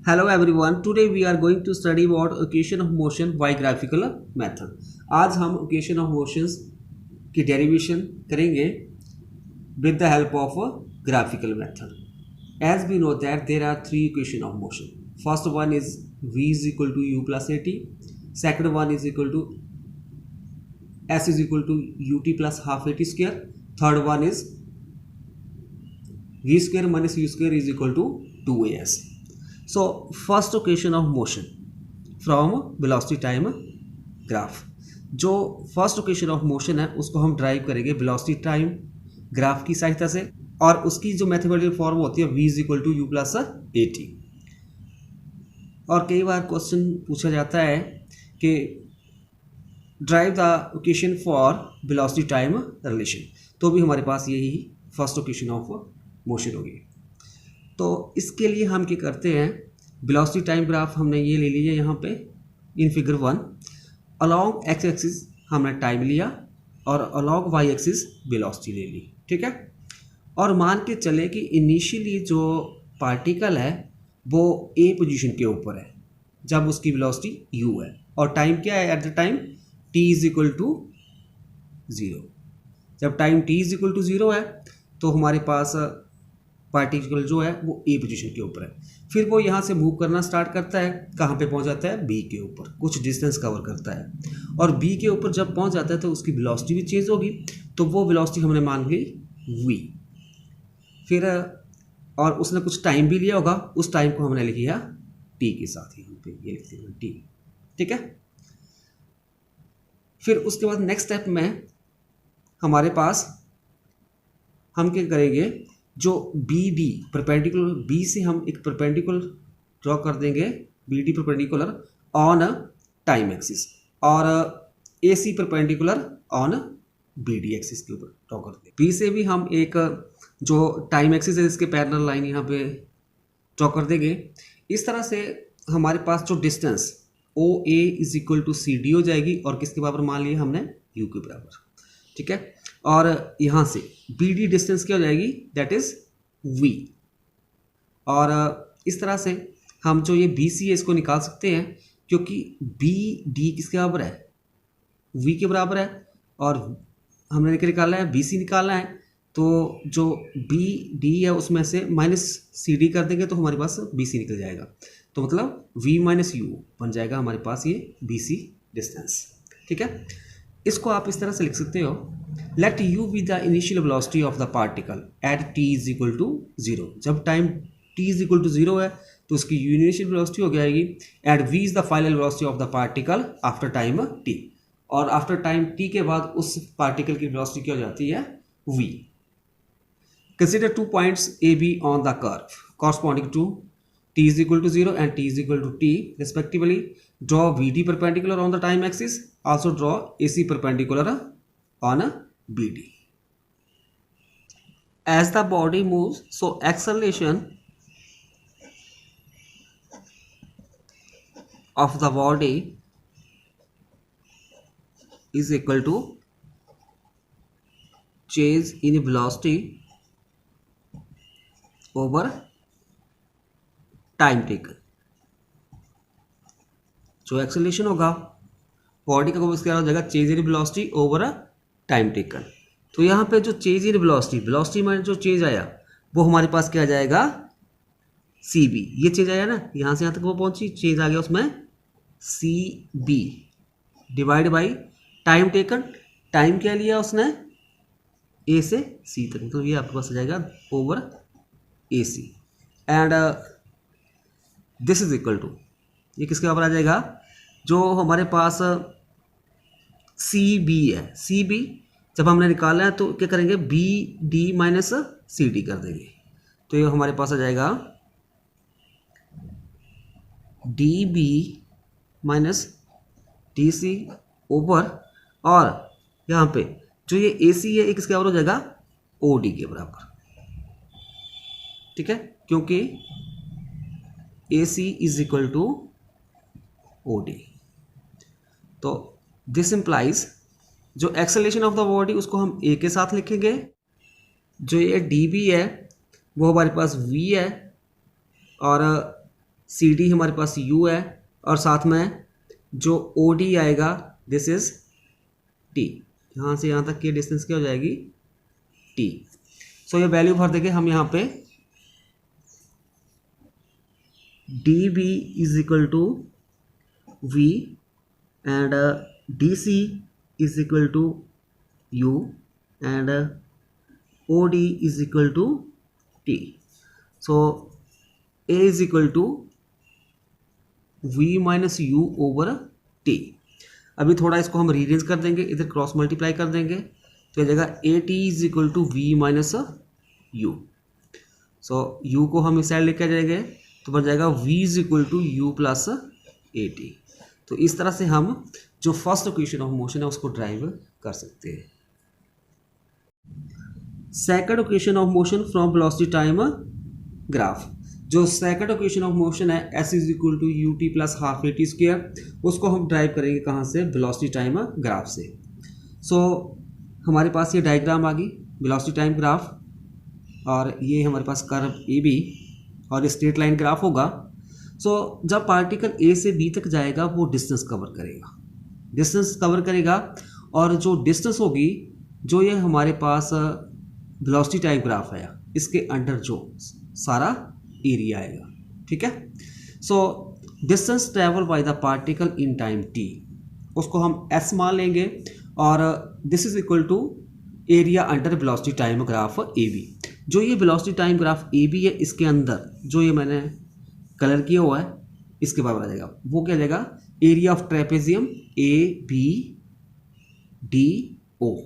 Hello everyone. Today we are going to study about equation of motion by graphical method. आज हम equation of motions की derivation करेंगे with the help of a graphical method. As we know that there are three equation of motion. First one is v is equal to u plus at. Second one is equal to s is equal to ut plus half at square. Third one is v square minus u square is equal to 2as. So first equation of motion from velocity time graph, जो first equation of motion है उसको हम drive करेंगे velocity time graph की सहायता से, और उसकी जो मैथमेटिकल फॉर्म होती है v is equal to you plus A T. और कई बार क्वेश्चन पूछा जाता है कि drive the equation for velocity time relation, तो भी हमारे पास यही फर्स्ट इक्वेशन ऑफ मोशन होगी। तो इसके लिए हम क्या करते हैं, वेलोसिटी टाइम ग्राफ हमने ये ले लिया यहाँ पे in figure 1। Along x axis हमने टाइम लिया और अलॉन्ग वाई एक्सिस वेलोसिटी ले ली, ठीक है। और मान के चले कि इनिशियली जो पार्टिकल है वो ए पोजीशन के ऊपर है जब उसकी वेलोसिटी यू है, और टाइम क्या है at the time T is equal to 0। जब time T is equal to 0 है तो हमारे पास पार्टिकल जो है वो ए पोजीशन के ऊपर है। फिर वो यहाँ से मूव करना स्टार्ट करता है, कहाँ पे पहुँच जाता है, बी के ऊपर, कुछ डिस्टेंस कवर करता है। और बी के ऊपर जब पहुँच जाता है तो उसकी वेलोसिटी भी चेंज होगी, तो वो वेलोसिटी हमने मान ली वी। फिर और उसने कुछ टाइम भी लिया होगा, उस टाइम को हमने लिख लिया टी के साथ, यहाँ पे ये लिख दिया टी, ठीक है। फिर उसके बाद नेक्स्ट स्टेप में हमारे पास हम क्या करेंगे, जो बी डी परपेंडिकुलर बी से हम एक परपेंडिकुलर ड्रॉ कर देंगे, B D perpendicular on time axis, और A C perpendicular on B D axis के ऊपर ड्रॉ कर देंगे। बी से भी हम एक जो टाइम एक्सिस है इसके पैरेलल लाइन यहाँ पे ड्रॉ कर देंगे। इस तरह से हमारे पास जो distance O A is equal to C D हो जाएगी, और किसके बराबर मान लिया हमने यू के बराबर, ठीक है। और यहाँ से बी डी डिस्टेंस क्या हो जाएगी, दैट इज वी। और इस तरह से हम जो ये बी सी है इसको निकाल सकते हैं, क्योंकि बी डी किसके बराबर है, वी के बराबर है, और हमने निकालना है बी सी निकालना है। तो जो बी डी है उसमें से माइनस सी डी कर देंगे तो हमारे पास बी सी निकल जाएगा, तो मतलब वी माइनस यू बन जाएगा हमारे पास ये बी सी डिस्टेंस, ठीक है। इसको आप इस तरह से लिख सकते हो, let U be the initial velocity of the particle at T is equal to 0। जब time T is equal to 0 है तो उसकी इनिशियल वेलोसिटी हो जाएगी, at V is the final velocity of the particle after time T, और after time T के बाद उस पार्टिकल की वेलोसिटी क्या हो जाती है, v. Consider 2 points A B on the curve corresponding to t is equal to 0 and t is equal to t respectively. Draw VD perpendicular on the time axis. Also draw AC perpendicular on BD. As the body moves, so acceleration of the body is equal to change in velocity over time taken. जो acceleration होगा body का वो इसके हो जाएगा change in velocity over time taken. तो यहाँ पे जो चेंज इन वेलोसिटी में जो चेंज आया वो हमारे पास क्या आ जाएगा, सी बी। ये चेंज आया ना, यहाँ से यहाँ तक वो पहुँची, चेंज आ गया उसमें C B divide by time taken. Time क्या लिया उसने, ए से सी तक, तो ये आपके पास आ जाएगा over A C. And this is equal to, ये किसके बराबर आ जाएगा, जो हमारे पास सी बी है, सी बी जब हमने निकालना है तो क्या करेंगे, B D minus C D कर देंगे, तो ये हमारे पास आ जाएगा D B minus D C over, और यहाँ पे जो ये ए सी है ये किसके बराबर हो जाएगा, ओ डी के बराबर, ठीक है, क्योंकि AC is equal to O D. तो दिस इम्प्लाइज जो एक्सेलरेशन ऑफ द बॉडी उसको हम ए के साथ लिखेंगे, जो ये डी बी है वो हमारे पास v है, और सी डी हमारे पास यू है, और साथ में जो ओ डी आएगा दिस इज टी। यहाँ से यहाँ तक की डिस्टेंस क्या हो जाएगी, टी। सो ये वैल्यू भर देंगे हम यहाँ पे, D B is equal to v and D C is equal to u and O D is equal to t. So a is equal to v minus u over t. अभी थोड़ा इसको हम rearrange कर देंगे, इधर cross multiply कर देंगे तो जगह a t is equal to v minus u. So u को हम इस साइड लेके आ जाएंगे तो बन जाएगा v is equal to you plus A t. तो इस तरह से हम जो फर्स्ट इक्वेशन ऑफ मोशन है उसको ड्राइव कर सकते हैं। Second equation of motion from velocity time graph, जो सेकंड इक्वेशन ऑफ मोशन है s is equal to u t plus half a t square, उसको हम ड्राइव करेंगे कहाँ से, वेलोसिटी टाइम ग्राफ से। सो हमारे पास ये डायग्राम आ गई वेलोसिटी टाइम ग्राफ, और ये हमारे पास कर्व ए बी और स्ट्रेट लाइन ग्राफ होगा। सो जब पार्टिकल ए से बी तक जाएगा वो डिस्टेंस कवर करेगा, और जो डिस्टेंस होगी, जो ये हमारे पास वेलोसिटी टाइम ग्राफ है, इसके अंडर जो सारा एरिया आएगा, ठीक है। So distance travel by the particle in time t, उसको हम एस मान लेंगे, और this is equal to area under velocity time graph A B. जो ये velocity time graph A B है, इसके अंदर जो ये मैंने कलर किया हुआ है इसके बराबर आ जाएगा, वो क्या जाएगा, area of trapezium A B D O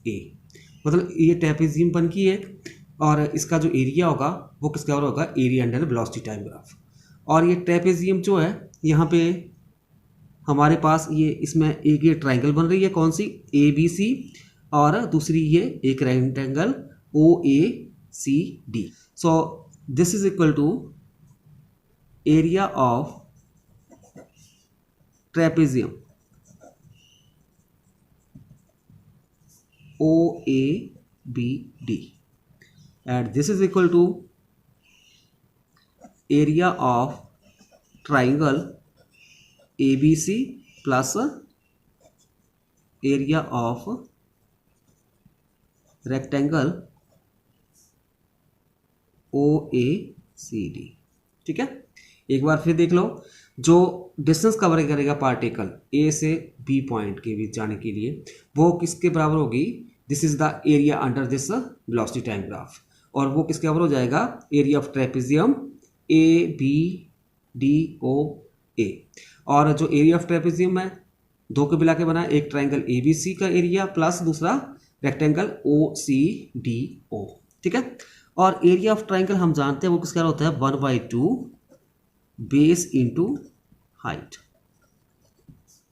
A. मतलब ये ट्रेपेजियम बन की है, और इसका जो एरिया होगा वो किसके बराबर होगा, area under velocity time graph. और ये ट्रेपेजियम जो है यहाँ पे हमारे पास ये इसमें एक ये ट्राइंगल बन रही है, कौन सी, ए बी सी, और दूसरी ये एक rectangle O A C D. So this is equal to area of trapezium O A B D, and this is equal to area of triangle A B C plus area of rectangle O A C D, ठीक है। एक बार फिर देख लो, जो distance cover करेगा particle A से बी पॉइंट के बीच जाने के लिए, वो किसके बराबर होगी, this is the area under this velocity time graph, और वो किसके बराबर हो जाएगा, area of trapezium A B D O A. और जो एरिया ऑफ ट्रेपेजियम है दो के मिला के बना, एक ट्राइंगल ए बी सी का एरिया प्लस दूसरा rectangle O C D O, ठीक है। और एरिया ऑफ ट्राइंगल हम जानते हैं वो किसका होता है, 1/2 बेस इंटू हाइट,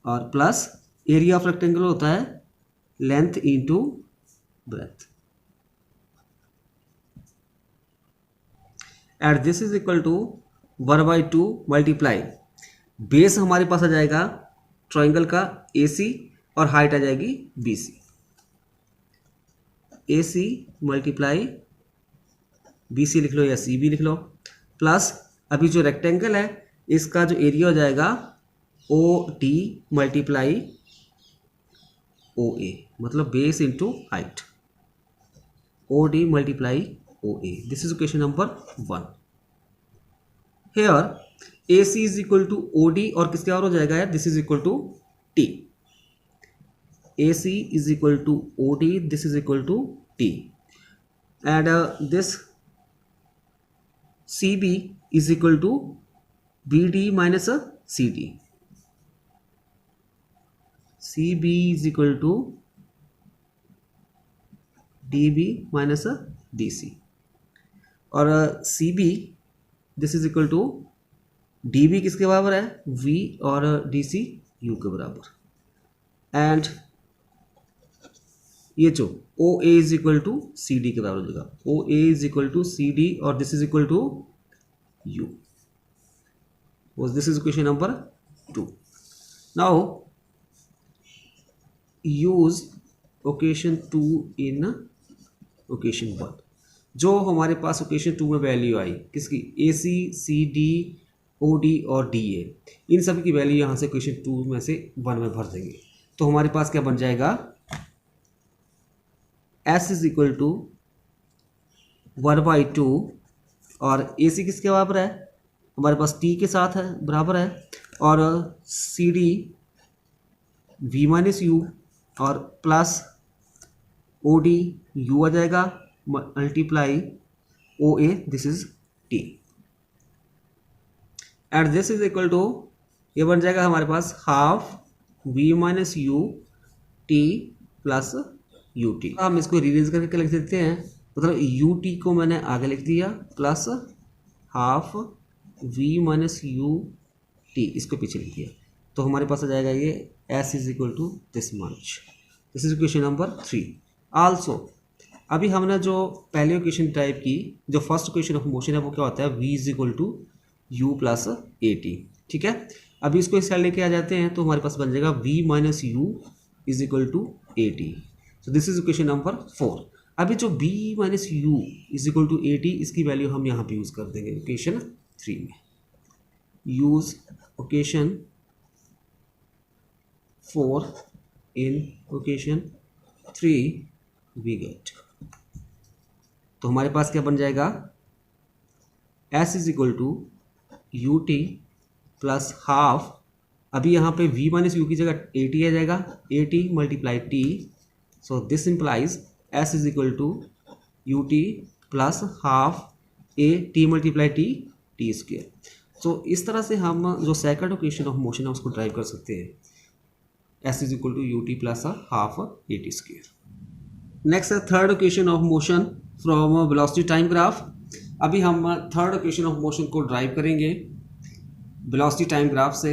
और प्लस एरिया ऑफ रेक्टेंगल होता है length into breadth, and this is equal to 1/2 multiply, base हमारे पास आ जाएगा ट्राइंगल का ए सी, और हाइट आ जाएगी बी सी, ए सी मल्टीप्लाई बी सी लिख लो या सी बी लिख लो, प्लस अभी जो रेक्टेंगल है इसका जो एरिया हो जाएगा ओ डी मल्टीप्लाई ओ ए, मतलब base into height, O D multiply O A. This is equation number 1। Here A C is equal to O D, और किसके और हो जाएगा यार, this is equal to t, A C is equal to O D, this is equal to t, and this C B is equal to B D minus C D, C B is equal to D B minus D सी, और C B this is equal to D B किसके बराबर है, we, और D C you के बराबर, and ये जो O A is equal to C D के बराबर हो जाएगा, O A is equal to C D, और this is equal to u, this is equation number 2। Now use equation 2 in equation 1। जो हमारे पास इक्वेशन 2 में वैल्यू आई किसकी, ए सी सी डी ओ D और डी ए, इन सभी की वैल्यू यहाँ से क्वेश्चन 2 में से 1 में भर देंगे। तो हमारे पास क्या बन जाएगा, S इज इक्वल टू 1/2 और ए सी किसके बराबर है, हमारे पास टी के साथ है, बराबर है, और C D v minus u और प्लस ओ डी यू आ जाएगा multiply O A, this is t, and this is equal to, ये बन जाएगा हमारे पास half v minus u t plus u t. हम इसको रिलीज करके लिख देते हैं, मतलब यू टी को मैंने आगे लिख दिया plus half v minus u t इसको पीछे लिख दिया, तो हमारे पास आ जाएगा ये s is equal to this much. This is question number 3। Also अभी हमने जो पहले क्वेश्चन टाइप की, जो फर्स्ट क्वेश्चन ऑफ मोशन है वो क्या होता है, v is equal to you plus A t, ठीक है। अभी इसको इस साइड लेके आ जाते हैं, तो हमारे पास बन जाएगा v minus u is equal to a t. So this is question number 4। अभी जो v minus u is equal to a t, इसकी वैल्यू हम यहाँ पे यूज़ कर देंगे इक्वेशन 3 में। Use equation 4 in equation 3 we get, तो हमारे पास क्या बन जाएगा, s is equal to u t plus half, अभी यहाँ पे v माइनस यू की जगह ए टी आ जाएगा, a t multiply t, so this implies s is equal to u t plus half a t multiply t t square. So इस तरह से हम जो सेकंड इक्वेशन ऑफ मोशन है उसको ड्राइव कर सकते हैं, s is equal to u t plus half a t square. Next है third equation of motion from velocity time graph. अभी हम थर्ड इक्वेशन ऑफ मोशन को ड्राइव करेंगे वेलोसिटी टाइम ग्राफ से,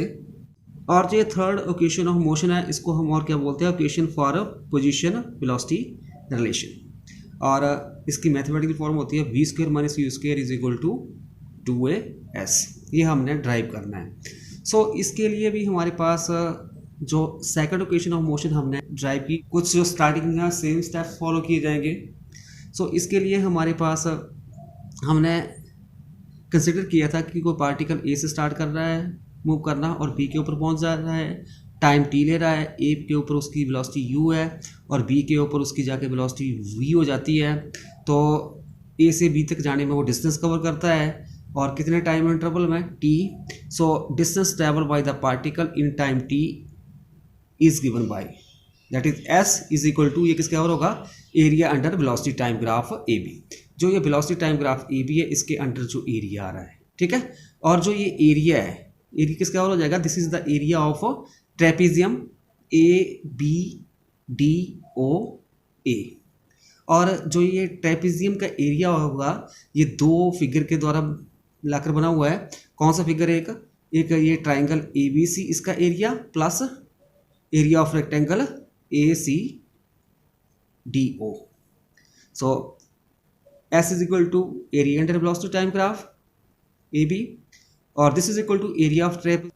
और जो ये थर्ड इक्वेशन ऑफ मोशन है इसको हम और क्या बोलते हैं, equation for position velocity relation, और इसकी मैथमेटिकल फॉर्म होती है v square minus u square is equal to 2as। ये हमने ड्राइव करना है। सो इसके लिए भी हमारे पास जो सेकंड इक्वेशन ऑफ मोशन हमने ड्राइव की, कुछ जो स्टार्टिंग है सेम स्टेप फॉलो किए जाएंगे। सो इसके लिए हमारे पास हमने कंसिडर किया था कि कोई पार्टिकल ए से स्टार्ट कर रहा है मूव करना और बी के ऊपर पहुंच जा रहा है, टाइम टी ले रहा है, ए के ऊपर उसकी वेलोसिटी यू है और बी के ऊपर उसकी जाके वेलोसिटी वी हो जाती है। तो ए से बी तक जाने में वो डिस्टेंस कवर करता है और कितने टाइम इंटरवल में, t. So distance travel by the particle in time T is given by, that is s is equal to, ये किसके और होगा, area under velocity time graph A B. जो ये velocity time graph A B है इसके under जो area आ रहा है, ठीक है, और जो ये एरिया है, एरिया किसका और हो जाएगा, this is the area of trapezium A B D O A. और जो ये ट्रेपेजियम का एरिया होगा ये दो फिगर के द्वारा मिलाकर बना हुआ है। कौन सा फिगर है, एक ये ट्राइंगल ए बी सी, इसका area plus area of rectangle A C D O. So s is equal to area under velocity time graph A B, और this is equal to area of trap,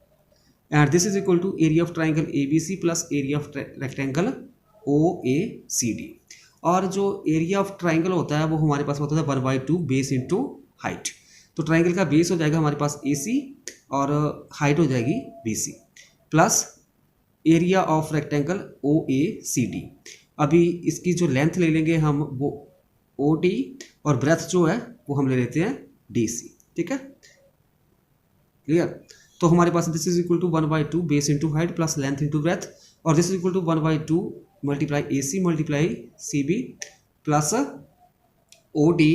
and this is equal to area of triangle A B C plus area of rectangle O A C D. और जो area of triangle होता है वो हमारे पास होता है 1/2 base into height. तो triangle का बेस हो जाएगा हमारे पास ए सी और हाइट हो जाएगी B C plus area of rectangle O A C D. अभी इसकी जो लेंथ ले लेंगे हम वो ओ डी और ब्रेथ जो है वो हम ले लेते हैं डी सी, ठीक है, क्लियर। तो हमारे पास this is equal to 1/2 base into height plus length into breadth, और this is equal to 1/2 multiply A C multiply C B plus O D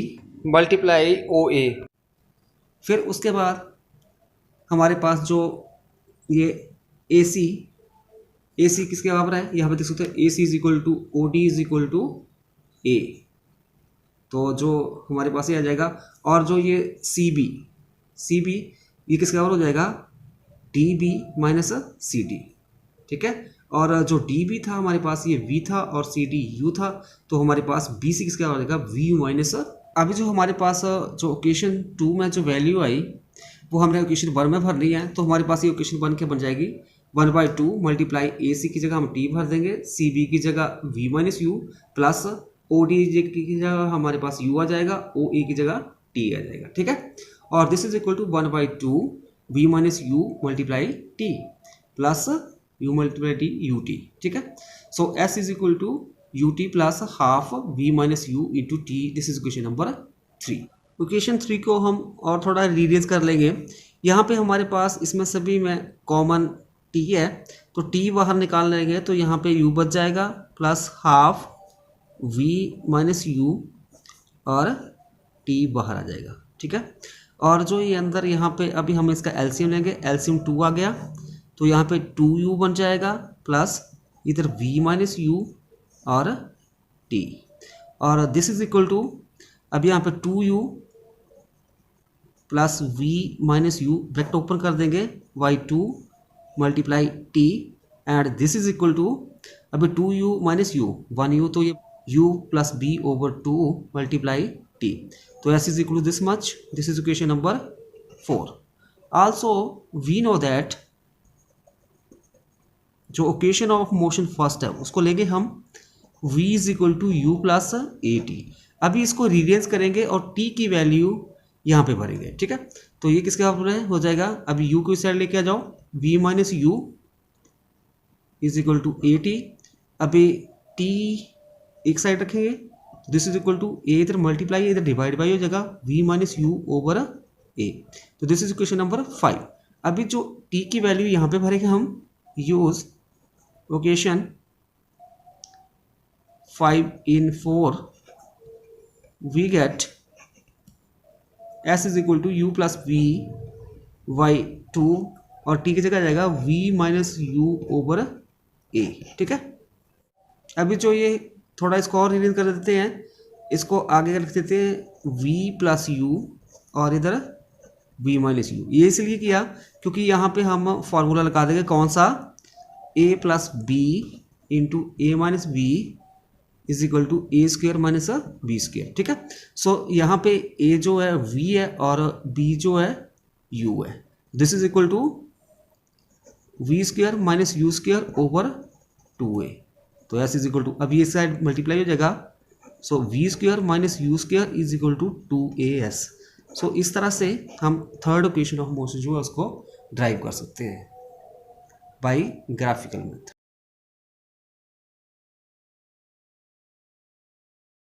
multiply O A. फिर उसके बाद हमारे पास जो ये ए सी किसके बराबर है, यहाँ पे देख सकते हैं A C is equal to O D is equal to A, तो जो हमारे पास ये आ जाएगा। और जो ये सी बी ये किसके बराबर हो जाएगा, D B minus C D, ठीक है। और जो डी बी था हमारे पास ये वी था और सी डी यू था, तो हमारे पास बी सी किसके बराबर हो जाएगा, वी यू माइनस। अभी जो हमारे पास जो इक्वेशन 2 में जो वैल्यू आई वो हमने इक्वेशन 1 में भर ली है, तो हमारे पास ये इक्वेशन 1 के बन जाएगी 1/2 मल्टीप्लाई ए सी की जगह हम टी भर देंगे, सी बी की जगह v minus u plus O D की जगह हमारे पास यू आ जाएगा, ओ ए की जगह टी आ जाएगा, ठीक है। और this is equal to 1/2 v minus u multiply t plus u multiply t u t, ठीक है। So s is equal to u t plus half v minus u into t, this is equation number 3। Equation 3 को हम और थोड़ा rearrange कर लेंगे। यहाँ पे हमारे पास इसमें सभी में कॉमन t है, तो t बाहर निकाल लेंगे तो यहाँ पे u बच जाएगा plus half v minus u और t बाहर आ जाएगा, ठीक है। और जो ये अंदर यहाँ पे अभी हम इसका एलसीएम लेंगे, एलसीएम 2 आ गया तो यहाँ पे 2u बन जाएगा प्लस इधर v माइनस यू और t, और दिस इज इक्वल टू अब यहाँ पे 2u plus v minus u bracket open कर देंगे by 2 multiply t and this is equal to अभी 2u माइनस यू 1u, तो ये u plus b over 2 multiply t, तो s is equal to this much, this is equation number 4। Also we know that जो equation of motion first है उसको लेंगे हम v is equal to you plus A t. अभी इसको rearrange करेंगे और t की वैल्यू यहाँ पे भरेंगे, ठीक है। तो ये किसके बराबर हो जाएगा, अभी u को इस साइड लेके आ जाओ, v minus u is equal to a t, अभी t एक साइड रखेंगे, this is equal to a इधर मल्टीप्लाई इधर डिवाइड बाई हो जाएगा v minus u over a, तो दिस इज इक्वेशन नंबर 5। अभी जो t की वैल्यू यहाँ पे भरेंगे हम, use equation 5 in 4, we get s is equal to you plus v by 2 और t की जगह जाएगा v minus u over a, ठीक है। अभी जो ये थोड़ा इसको और रिवीज कर देते हैं, इसको आगे लिख देते हैं v प्लस यू और इधर v माइनस यू। ये इसलिए किया क्योंकि यहाँ पे हम फॉर्मूला लगा देंगे कौन सा, a plus b into a minus b is equal to a square minus b square, ठीक है। सो यहाँ पे a जो है v है और b जो है u है, this is equal to v square minus u square over 2a, तो s इज इक्वल टू अभी इस साइड मल्टीप्लाई हो जाएगा, so v square minus u square is equal to 2as। So इस तरह से हम थर्ड इक्वेशन ऑफ मोशन जो है उसको ड्राइव कर सकते हैं बाई ग्राफिकल मेथड।